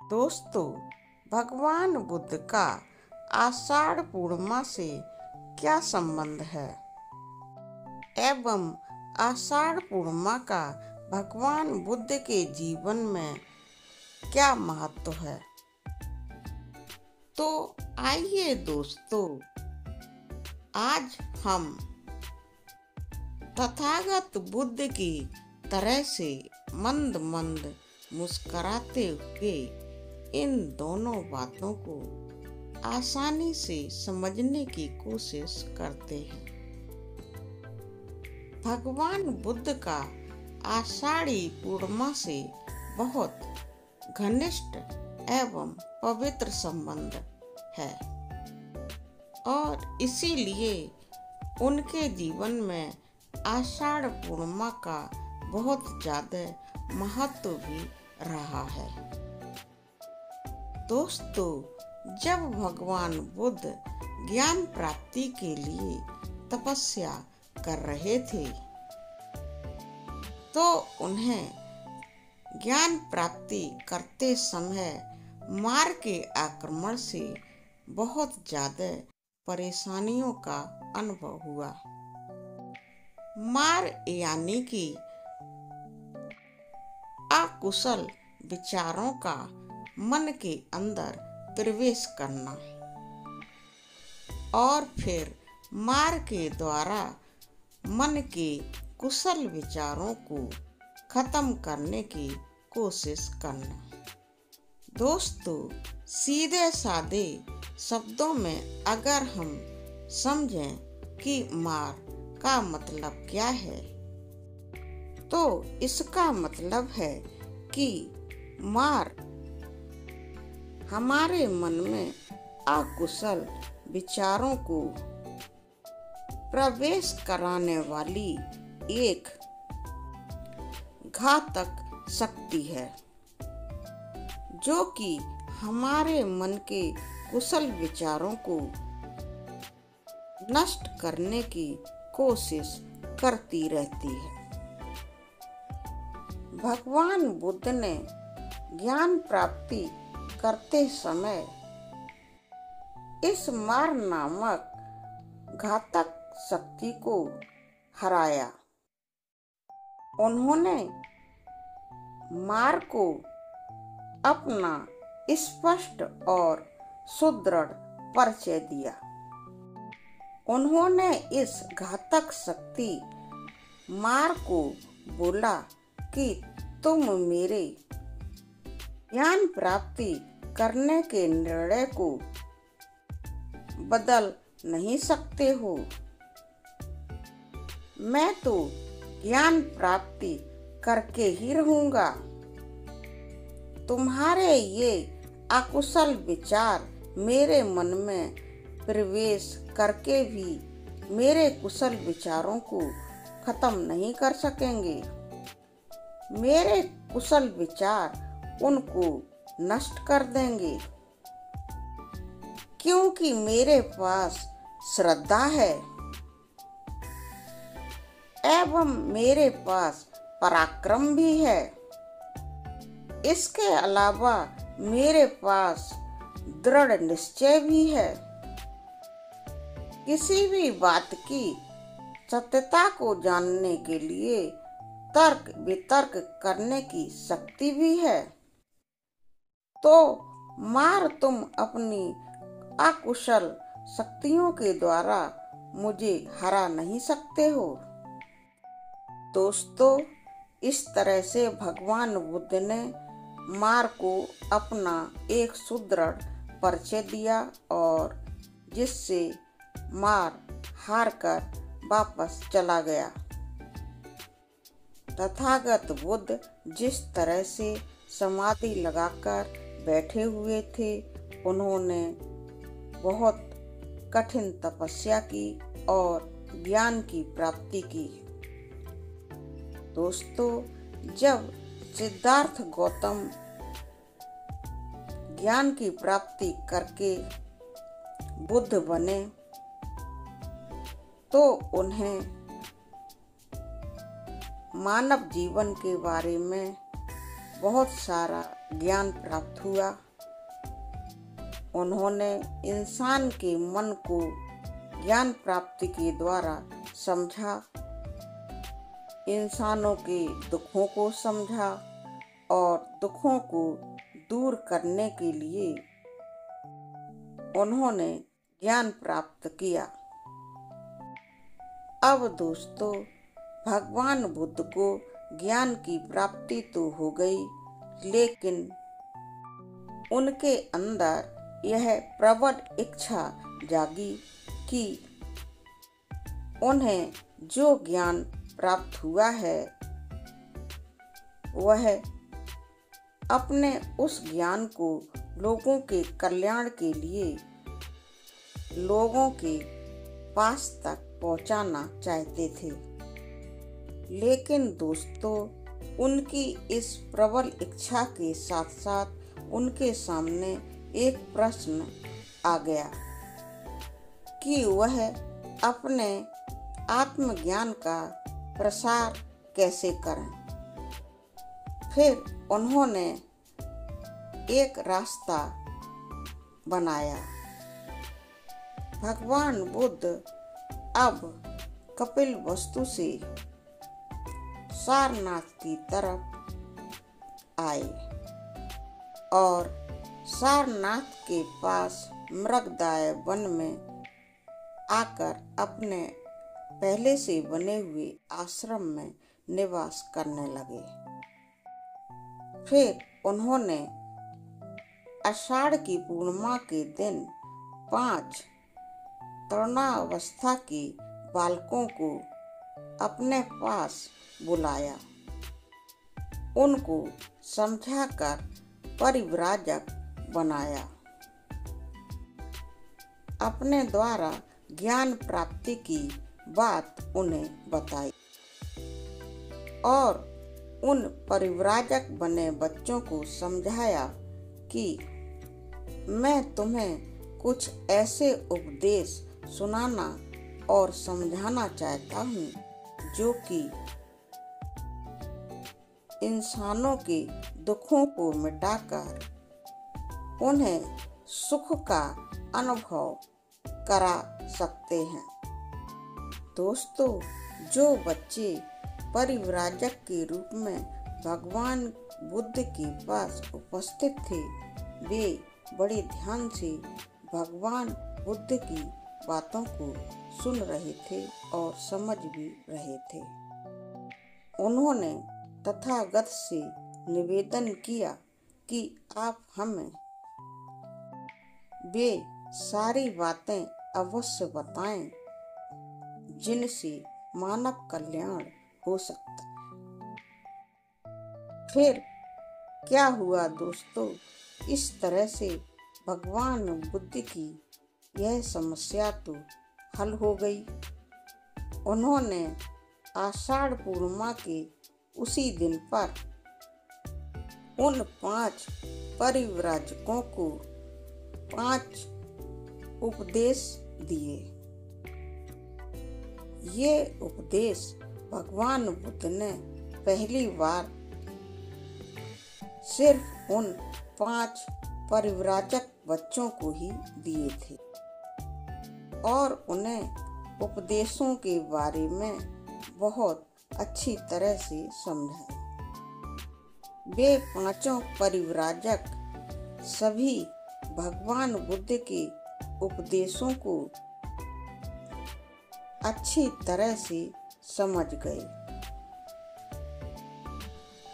दोस्तों, भगवान बुद्ध का आषाढ़ पूर्णिमा से क्या संबंध है एवं आषाढ़ पूर्णिमा का भगवान बुद्ध के जीवन में क्या महत्व है। तो आइए दोस्तों, आज हम तथागत बुद्ध की तरह से मंद मंद मुस्कुराते हुए इन दोनों बातों को आसानी से समझने की कोशिश करते हैं। भगवान बुद्ध का आषाढ़ी पूर्णिमा से बहुत घनिष्ठ एवं पवित्र संबंध है और इसीलिए उनके जीवन में आषाढ़ पूर्णिमा का बहुत ज्यादा महत्व भी रहा है। दोस्तों, जब भगवान बुद्ध ज्ञान प्राप्ति के लिए तपस्या कर रहे थे तो उन्हें ज्ञान प्राप्ति करते समय मार के आक्रमण से बहुत ज्यादा परेशानियों का अनुभव हुआ। मार यानी कि अकुशल विचारों का मन के अंदर प्रवेश करना और फिर मार के द्वारा मन के कुशल विचारों को खत्म करने की कोशिश करना। दोस्तों, सीधे सादे शब्दों में अगर हम समझें कि मार का मतलब क्या है, तो इसका मतलब है कि मार हमारे मन में अकुशल विचारों को प्रवेश कराने वाली एक घातक शक्ति है, जो कि हमारे मन के कुशल विचारों को नष्ट करने की कोशिश करती रहती है। भगवान बुद्ध ने ज्ञान प्राप्ति करते समय इस मार नामक घातक शक्ति को हराया। उन्होंने मार को अपना स्पष्ट और सुदृढ़ परिचय दिया। उन्होंने इस घातक शक्ति मार को बोला कि तुम मेरे ज्ञान प्राप्ति करने के निर्णय को बदल नहीं सकते हो। मैं तो ज्ञान प्राप्ति करके ही रहूंगा। तुम्हारे ये अकुशल विचार मेरे मन में प्रवेश करके भी मेरे कुशल विचारों को खत्म नहीं कर सकेंगे। मेरे कुशल विचार उनको नष्ट कर देंगे, क्योंकि मेरे पास श्रद्धा है एवं मेरे पास पराक्रम भी है। इसके अलावा मेरे पास दृढ़ निश्चय भी है। किसी भी बात की सत्यता को जानने के लिए तर्क वितर्क करने की शक्ति भी है। तो मार तुम अपनी अकुशल शक्तियों के द्वारा मुझे हरा नहीं सकते हो। दोस्तों, इस तरह से भगवान बुद्ध ने मार को अपना एक सुदृढ़ परिचय दिया और जिससे मार हार कर वापस चला गया। तथागत बुद्ध जिस तरह से समाधि लगाकर बैठे हुए थे, उन्होंने बहुत कठिन तपस्या की और ज्ञान की प्राप्ति की। दोस्तों, जब सिद्धार्थ गौतम ज्ञान की प्राप्ति करके बुद्ध बने तो उन्हें मानव जीवन के बारे में बहुत सारा ज्ञान प्राप्त हुआ। उन्होंने इंसान के मन को ज्ञान प्राप्ति के द्वारा समझा, इंसानों के दुखों को समझा और दुखों को दूर करने के लिए उन्होंने ज्ञान प्राप्त किया। अब दोस्तों, भगवान बुद्ध को ज्ञान की प्राप्ति तो हो गई, लेकिन उनके अंदर यह प्रबल इच्छा जागी कि उन्हें जो ज्ञान प्राप्त हुआ है वह अपने उस ज्ञान को लोगों के कल्याण के लिए लोगों के पास तक पहुंचाना चाहते थे। लेकिन दोस्तों, उनकी इस प्रबल इच्छा के साथ साथ उनके सामने एक प्रश्न आ गया कि वह अपने आत्मज्ञान का प्रसार कैसे करें। फिर उन्होंने एक रास्ता बनाया। भगवान बुद्ध अब कपिलवस्तु से सारनाथ की तरफ आए और सारनाथ के पास मृगदाय वन में आकर अपने पहले से बने हुए आश्रम में निवास करने लगे। फिर उन्होंने आषाढ़ की पूर्णिमा के दिन 5 तरुणावस्था के बालकों को अपने पास बुलाया, उनको समझाकर परिव्राजक बनाया, अपने द्वारा ज्ञान प्राप्ति की बात उन्हें बताई और उन परिव्राजक बने बच्चों को समझाया कि मैं तुम्हें कुछ ऐसे उपदेश सुनाना और समझाना चाहता हूँ जो कि इंसानों के दुखों को मिटाकर उन्हें सुख का अनुभव करा सकते हैं। दोस्तों, जो बच्चे परिव्राजक के रूप में भगवान बुद्ध के पास उपस्थित थे, वे बड़े ध्यान से भगवान बुद्ध की बातों को सुन रहे थे और समझ भी रहे थे। उन्होंने तथागत से निवेदन किया कि आप हमें वे सारी बातें अवश्य बताएं जिनसे मानव कल्याण हो सकता है। फिर क्या हुआ दोस्तों, इस तरह से भगवान बुद्ध की यह समस्या तो हल हो गई। उन्होंने आषाढ़ पूर्णिमा के उसी दिन पर उन 5 परिव्राजकों को 5 उपदेश दिए। ये उपदेश भगवान बुद्ध ने पहली बार सिर्फ उन 5 परिव्राजक बच्चों को ही दिए थे और उन्हें उपदेशों के बारे में बहुत अच्छी तरह से समझाया। वे 5 परिव्राजक सभी भगवान बुद्ध के उपदेशों को अच्छी तरह से समझ गए।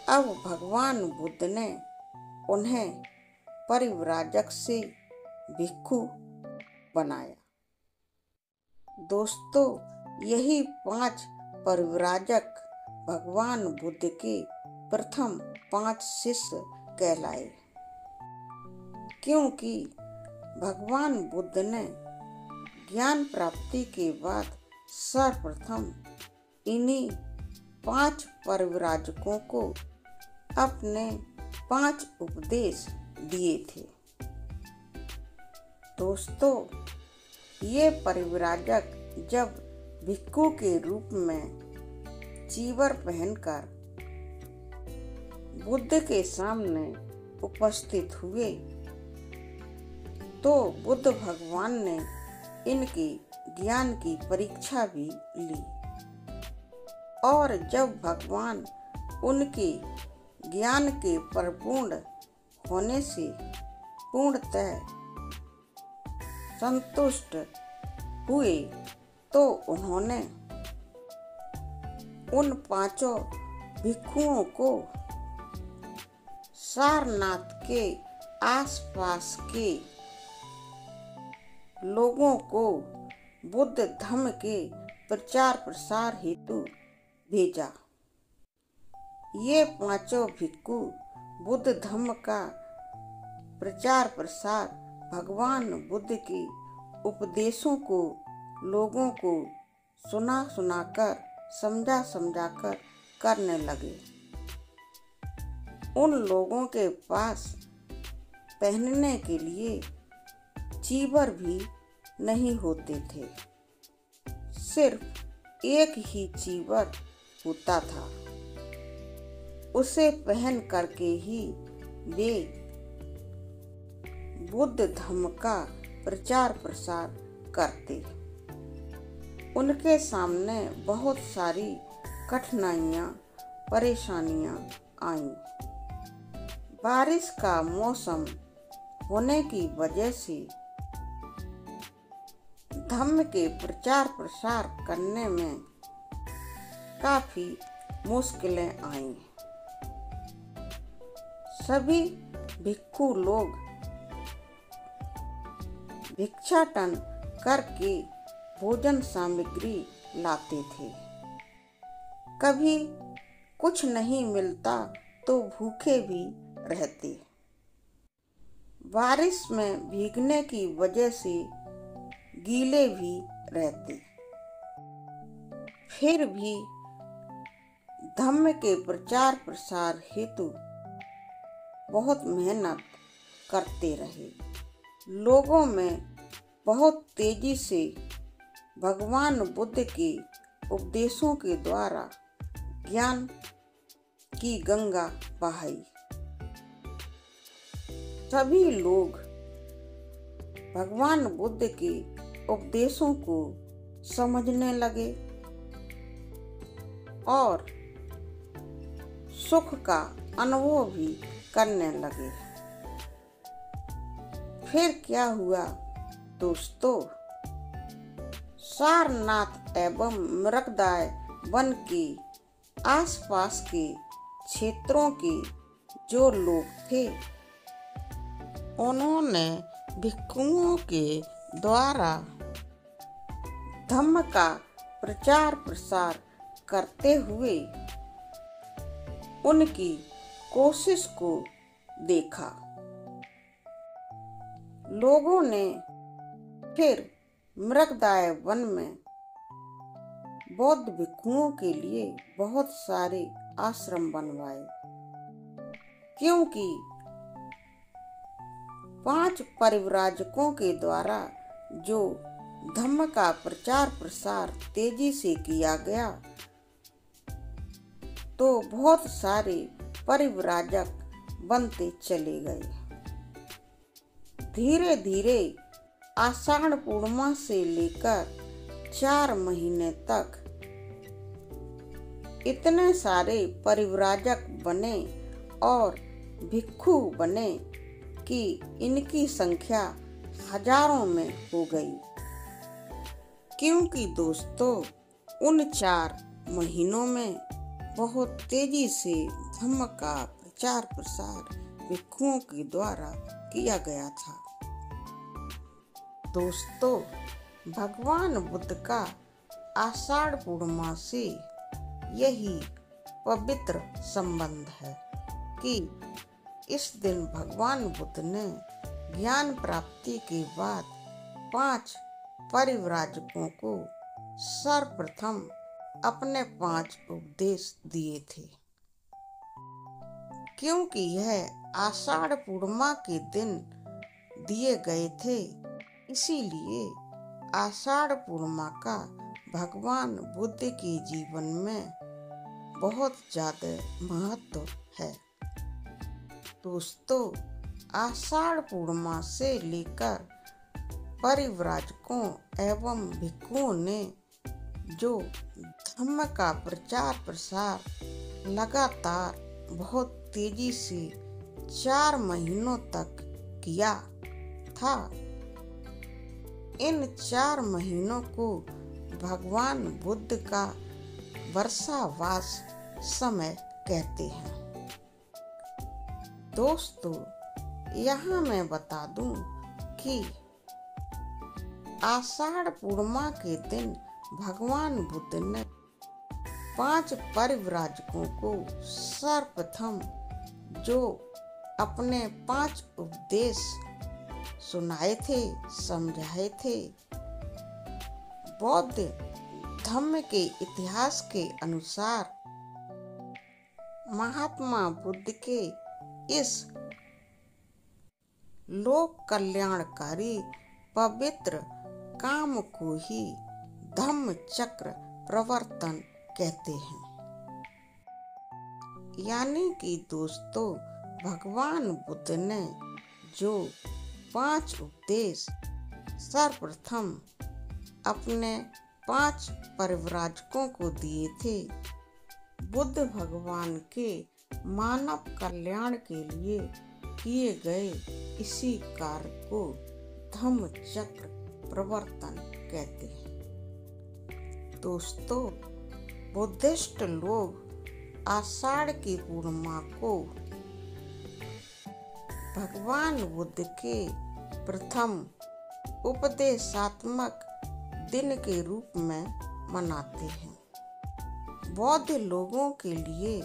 अब भगवान बुद्ध ने उन्हें परिव्राजक से भिक्षु बनाया। दोस्तों, यही 5 परिव्राजक भगवान बुद्ध के प्रथम 5 शिष्य कहलाए, क्योंकि भगवान बुद्ध ने ज्ञान प्राप्ति के बाद सर्वप्रथम इन्हीं 5 परिव्राजकों को अपने 5 उपदेश दिए थे। दोस्तों, ये परिव्राजक जब भिक्षु के रूप में चीवर पहनकर बुद्ध के सामने उपस्थित हुए तो बुद्ध भगवान ने इनके ज्ञान की परीक्षा भी ली। और जब भगवान उनके ज्ञान के परिपूर्ण होने से पूर्णतः संतुष्ट हुए तो उन्होंने उन पांचों भिक्षुओं को सारनाथ के आसपास के लोगों को बुद्ध धर्म के प्रचार प्रसार हेतु भेजा। ये पांचों भिक्षु बुद्ध धर्म का प्रचार प्रसार भगवान बुद्ध के उपदेशों को लोगों को सुना सुनाकर समझा समझाकर करने लगे। उन लोगों के पास पहनने के लिए चीवर भी नहीं होते थे, सिर्फ एक ही चीवर होता था। उसे पहन करके ही वे बुद्ध धर्म का प्रचार प्रसार करते। उनके सामने बहुत सारी कठिनाइयां परेशानियां आईं। बारिश का मौसम होने की वजह से धर्म के प्रचार प्रसार करने में काफी मुश्किलें आईं। सभी भिक्षु लोग भिक्षाटन करके भोजन सामग्री लाते थे। कभी कुछ नहीं मिलता तो भूखे भी रहते। बारिश में भीगने की वजह से गीले भी रहते। फिर भी धर्म के प्रचार प्रसार हेतु बहुत मेहनत करते रहे। लोगों में बहुत तेजी से भगवान बुद्ध के उपदेशों के द्वारा ज्ञान की गंगा बहाई। सभी लोग भगवान बुद्ध के उपदेशों को समझने लगे और सुख का अनुभव भी करने लगे। फिर क्या हुआ दोस्तों? सारनाथ एवं मृगदाय वन के आसपास के क्षेत्रों के जो लोग थे, उन्होंने भिक्षुओं के द्वारा धम्म का प्रचार प्रसार करते हुए उनकी कोशिश को देखा। लोगों ने फिर मृगदाय वन में बौद्ध भिक्षुओं के लिए बहुत सारे आश्रम बनवाए, क्योंकि 5 परिव्राजकों के द्वारा जो धम्म का प्रचार प्रसार तेजी से किया गया तो बहुत सारे परिव्राजक बनते चले गए। धीरे धीरे आषाढ़ पूर्णिमा से लेकर 4 महीने तक इतने सारे परिव्राजक बने और भिक्षु बने कि इनकी संख्या हजारों में हो गई। क्योंकि दोस्तों उन 4 महीनों में बहुत तेजी से धम्म का प्रचार प्रसार भिक्षुओं के द्वारा किया गया था। दोस्तों भगवान बुद्ध का आषाढ़ पूर्णिमा से यही पवित्र संबंध है कि इस दिन भगवान बुद्ध ने ज्ञान प्राप्ति के बाद 5 परिव्राजकों को सर्वप्रथम अपने 5 उपदेश दिए थे। क्योंकि यह आषाढ़ पूर्णिमा के दिन दिए गए थे, इसीलिए आषाढ़ पूर्णिमा का भगवान बुद्ध के जीवन में बहुत ज्यादा महत्व है। दोस्तों, आषाढ़ पूर्णिमा से लेकर परिव्राजकों एवं भिक्षुओं ने जो धम्म का प्रचार प्रसार लगातार बहुत तेजी से 4 महीनों तक किया था, इन 4 महीनों को भगवान बुद्ध का वर्षावास समय कहते हैं। दोस्तों, यहाँ मैं बता दूं कि आषाढ़ पूर्णिमा के दिन भगवान बुद्ध ने 5 परिव्राजकों को सर्वप्रथम जो अपने 5 उपदेश सुनाए थे, समझाए थे। बौद्ध धर्म के इतिहास के अनुसार महात्मा बुद्ध के इस लोक कल्याणकारी पवित्र काम को ही धम्म चक्र प्रवर्तन कहते हैं। यानी कि दोस्तों, भगवान बुद्ध ने जो 5 उपदेश सर्वप्रथम अपने 5 परिव्राजकों को दिए थे, बुद्ध भगवान के मानव कल्याण के लिए किए गए इसी कार्य को धम्म चक्र प्रवर्तन कहते हैं। दोस्तों, बुद्धिस्ट लोग आषाढ़ की पूर्णिमा को भगवान बुद्ध के प्रथम उपदेशात्मक दिन के रूप में मनाते हैं। बौद्ध लोगों के लिए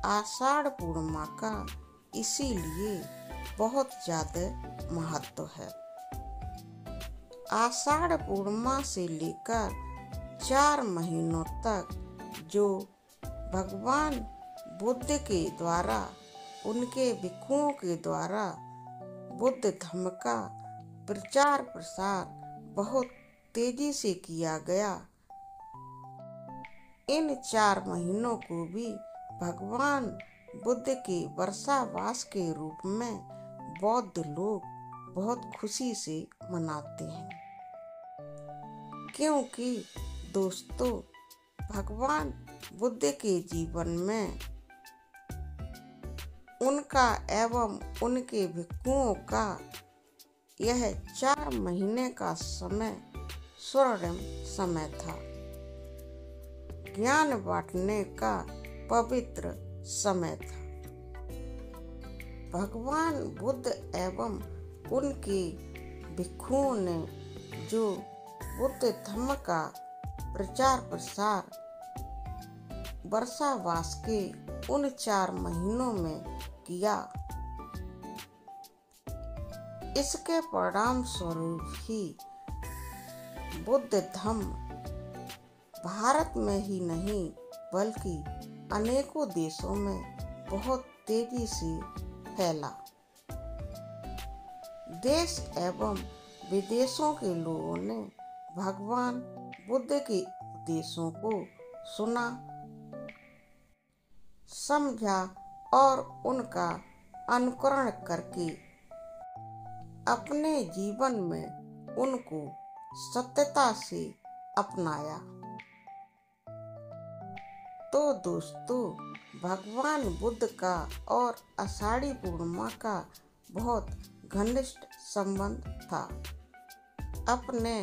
आषाढ़ पूर्णिमा का इसीलिए बहुत ज्यादा महत्व है। आषाढ़ पूर्णिमा से लेकर 4 महीनों तक जो भगवान बुद्ध के द्वारा, उनके भिक्षुओं के द्वारा बुद्ध धर्म का प्रचार प्रसार बहुत तेजी से किया गया, इन 4 महीनों को भी भगवान बुद्ध के वर्षावास के रूप में बौद्ध लोग बहुत खुशी से मनाते हैं। क्योंकि दोस्तों, भगवान बुद्ध के जीवन में उनका एवं उनके भिक्षुओं का यह 4 महीने का समय स्वर्णिम समय था, ज्ञान बांटने का पवित्र समय था। भगवान बुद्ध एवं उनके भिक्षुओं ने जो बुद्ध धर्म का प्रचार प्रसार वर्षावास के उन 4 महीनों में किया, इसके परिणाम स्वरूप ही बुद्ध धर्म भारत में ही नहीं बल्कि अनेकों देशों में बहुत तेजी से फैला। देश एवं विदेशों के लोगों ने भगवान बुद्ध के उपदेशों को सुना, समझा और उनका अनुकरण करके अपने जीवन में उनको सत्यता से अपनाया। तो दोस्तों, भगवान बुद्ध का और आषाढ़ी पूर्णिमा का बहुत घनिष्ठ संबंध था। अपने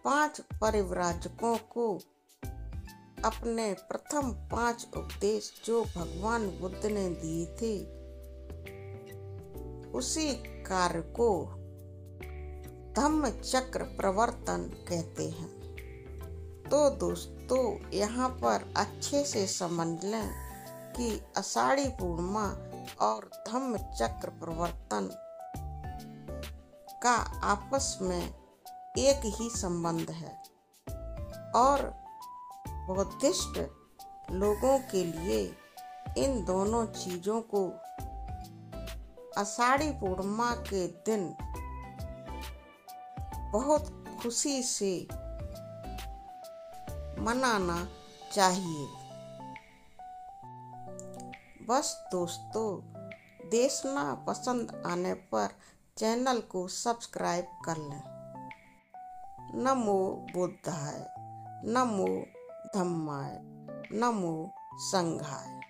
5 परिव्राजकों को अपने प्रथम 5 उपदेश जो भगवान बुद्ध ने दिए थे, उसी कार्य को धम्म चक्र प्रवर्तन कहते हैं। तो दोस्तों, यहाँ पर अच्छे से समझ लें कि आषाढ़ी पूर्णिमा और धम्म चक्र प्रवर्तन का आपस में एक ही संबंध है और बुद्धिस्ट लोगों के लिए इन दोनों चीजों को आषाढ़ी पूर्णिमा के दिन बहुत खुशी से मनाना चाहिए। बस दोस्तों, देखना पसंद आने पर चैनल को सब्सक्राइब कर लें। नमो बुद्धाय, नमो धम्माय, नमो संघाय।